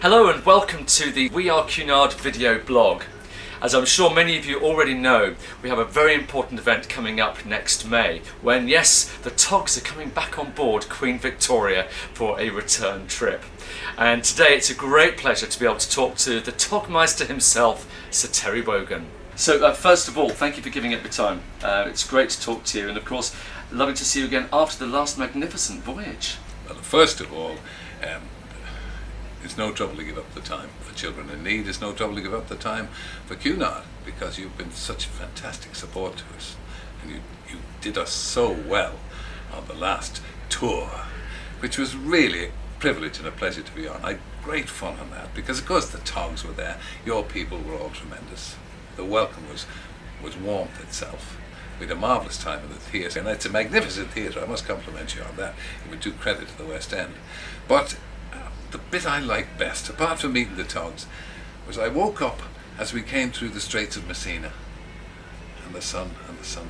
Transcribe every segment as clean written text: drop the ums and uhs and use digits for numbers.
Hello and welcome to the We Are Cunard video blog. As I'm sure many of you already know, we have a very important event coming up next May when, yes, the TOGs are coming back on board Queen Victoria for a return trip. And today it's a great pleasure to be able to talk to the Togmeister himself, Sir Terry Wogan. So first of all, thank you for giving up your time. It's great to talk to you, and of course, lovely to see you again after the last magnificent voyage. Well, first of all, it's no trouble to give up the time for children in need. It's no trouble to give up the time for Cunard, because you've been such a fantastic support to us, and you did us so well on the last tour, which was really a privilege and a pleasure to be on. I had great fun on that, because of course the TOGs were there. Your people were all tremendous. The welcome was warmth itself. We had a marvellous time in the theatre, and it's a magnificent theatre. I must compliment you on that. You would do credit to the West End. But the bit I liked best, apart from meeting the TOGs, was I woke up as we came through the Straits of Messina, and the sun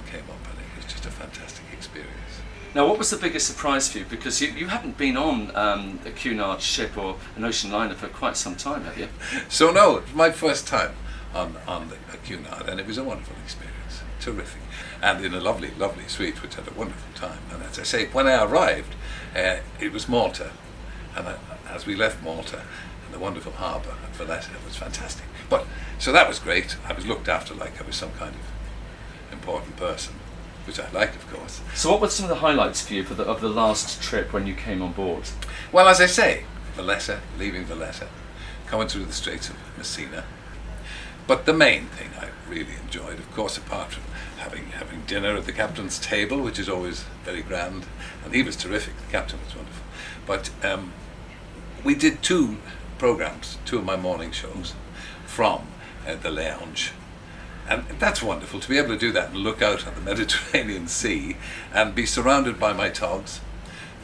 came up, and it was just a fantastic experience. Now, what was the biggest surprise for you? Because you haven't been on a Cunard ship or an ocean liner for quite some time, have you? So no, it was my first time on a Cunard, and it was a wonderful experience, terrific, and in a lovely, lovely suite, which had a wonderful time. And as I say, when I arrived, it was Malta, and as we left Malta, and the wonderful harbour at Valletta, it was fantastic. But so that was great. I was looked after like I was some kind of important person, which I like, of course. So what were some of the highlights for you of the last trip when you came on board? Well, as I say, Valletta, leaving Valletta, coming through the Straits of Messina. But the main thing I really enjoyed, of course, apart from having dinner at the captain's table, which is always very grand, and he was terrific, the captain was wonderful. But we did two programs, two of my morning shows, from the lounge. And that's wonderful, to be able to do that and look out on the Mediterranean Sea and be surrounded by my TOGs,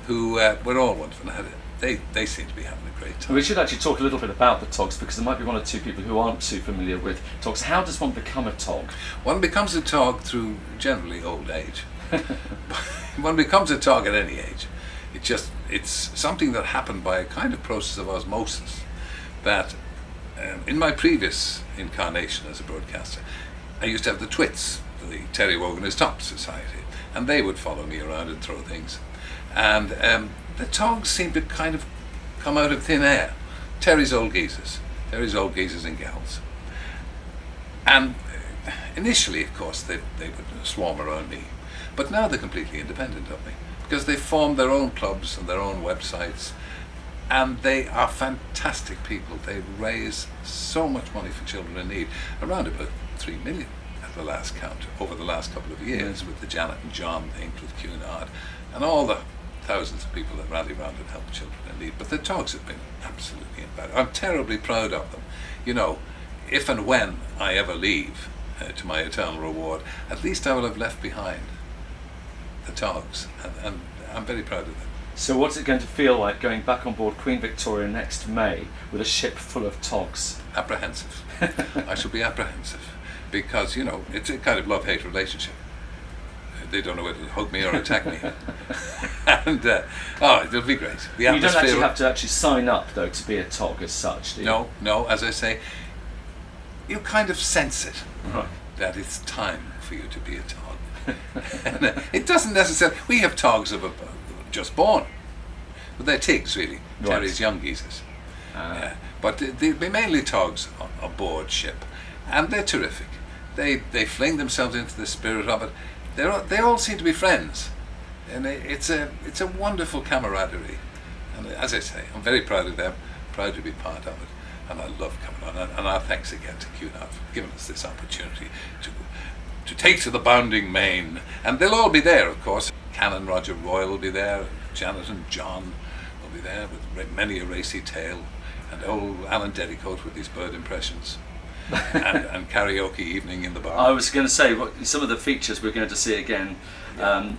who were all wonderful. They seem to be having a great time. We should actually talk a little bit about the TOGs, because there might be one or two people who aren't too familiar with TOGs. How does one become a TOG? One becomes a TOG through generally old age. One becomes a TOG at any age. It's something that happened by a kind of process of osmosis, that in my previous incarnation as a broadcaster, I used to have the Twits, the Terry Wogan is Top Society, and they would follow me around and throw things. And the TOGs seemed to kind of come out of thin air. Terry's old geezers and gals. And initially, of course, they would swarm around me, but now they're completely independent of me, because they've formed their own clubs and their own websites, and they are fantastic people. They raise so much money for children in need, around about 3 million at the last count, over the last couple of years, with the Janet and John thing, with Cunard, and all the thousands of people that rally around and help children in need. But the TOGs have been absolutely invaluable. I'm terribly proud of them. You know, if and when I ever leave to my eternal reward, at least I will have left behind the TOGs, and I'm very proud of them. So what's it going to feel like going back on board Queen Victoria next May with a ship full of TOGs? Apprehensive. I shall be apprehensive, because, you know, it's a kind of love-hate relationship. They don't know whether to hug me or attack me. And it'll be great. The you don't actually have to sign up, though, to be a TOG as such, do you? No, as I say, you kind of sense it, right, that it's time for you to be a TOG. And, it doesn't necessarily, we have TOGs of just born, but they're TIGs really, right. Terry's young geezers. But they're mainly TOGs aboard ship, and they're terrific. They fling themselves into the spirit of it. They all seem to be friends, and it's a wonderful camaraderie. And as I say, I'm very proud of them, proud to be part of it, and I love coming on. And our thanks again to Cunard for giving us this opportunity to take to the bounding main. And they'll all be there, of course. Canon Roger Royal will be there, Janet and John will be there with many a racy tale, and old Alan Dedicoat with his bird impressions. and karaoke evening in the bar. I was going to say, some of the features we're going to see again.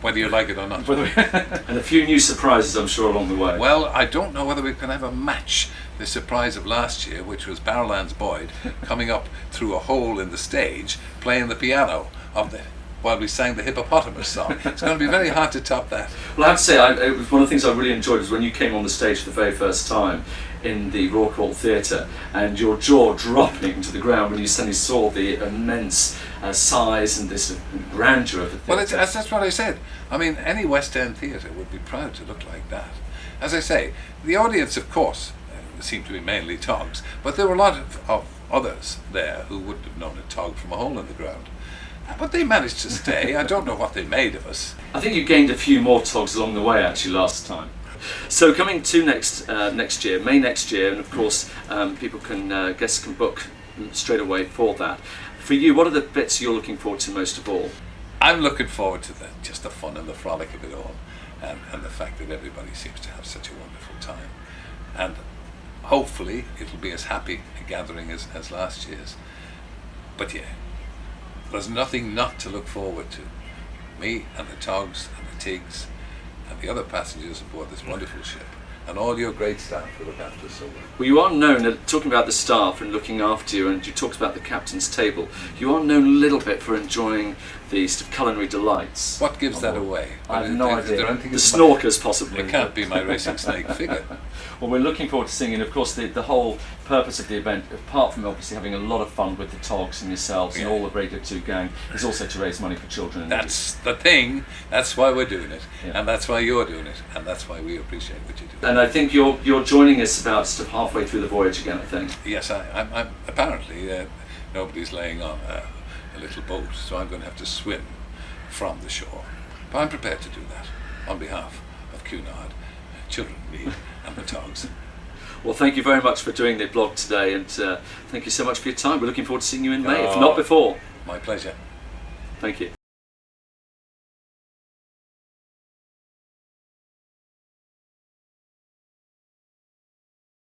Whether you like it or not. And a few new surprises, I'm sure, along the way. Well, I don't know whether we can ever match the surprise of last year, which was Barrowlands Boyd coming up through a hole in the stage, playing the piano of the while we sang the hippopotamus song. It's going to be very hard to top that. Well, I have to say, it was one of the things I really enjoyed was when you came on the stage for the very first time in the Royal Court Theatre, and your jaw dropping to the ground when you suddenly saw the immense size and this grandeur of the theatre. Well, that's what I said. I mean, any West End theatre would be proud to look like that. As I say, the audience, of course, seemed to be mainly togs, but there were a lot of others there who wouldn't have known a tog from a hole in the ground. But they managed to stay. I don't know what they made of us. I think you gained a few more togs along the way, actually, last time. So coming to next year, May next year, and of course people guests can book straight away for that. For you, what are the bits you're looking forward to most of all? I'm looking forward to just the fun and the frolic of it all, and the fact that everybody seems to have such a wonderful time. And hopefully it'll be as happy a gathering as last year's. But yeah, there's nothing not to look forward to. Me and the togs and the tigs and the other passengers aboard this wonderful ship, and all your great staff who look after us so well. Well, you are known, talking about the staff and looking after you, and you talked about the captain's table, you are known a little bit for enjoying the sort of culinary delights. What gives that away? I have no idea. The snorkers, possibly. It can't be my racing snake figure. Well, we're looking forward to seeing, and of course the whole purpose of the event, apart from obviously having a lot of fun with the togs and yourselves and all the Radio 2 gang, is also to raise money for children. That's the thing. That's why we're doing it, Yeah. and that's why you're doing it, and that's why we appreciate what you do. And I think you're joining us about sort of halfway through the voyage again, I think. Yes, I'm apparently nobody's laying on a little boat, so I'm going to have to swim from the shore. But I'm prepared to do that on behalf of Cunard, children in need, and the togs. Well, thank you very much for doing the blog today, and thank you so much for your time. We're looking forward to seeing you in May, if not before. My pleasure. Thank you.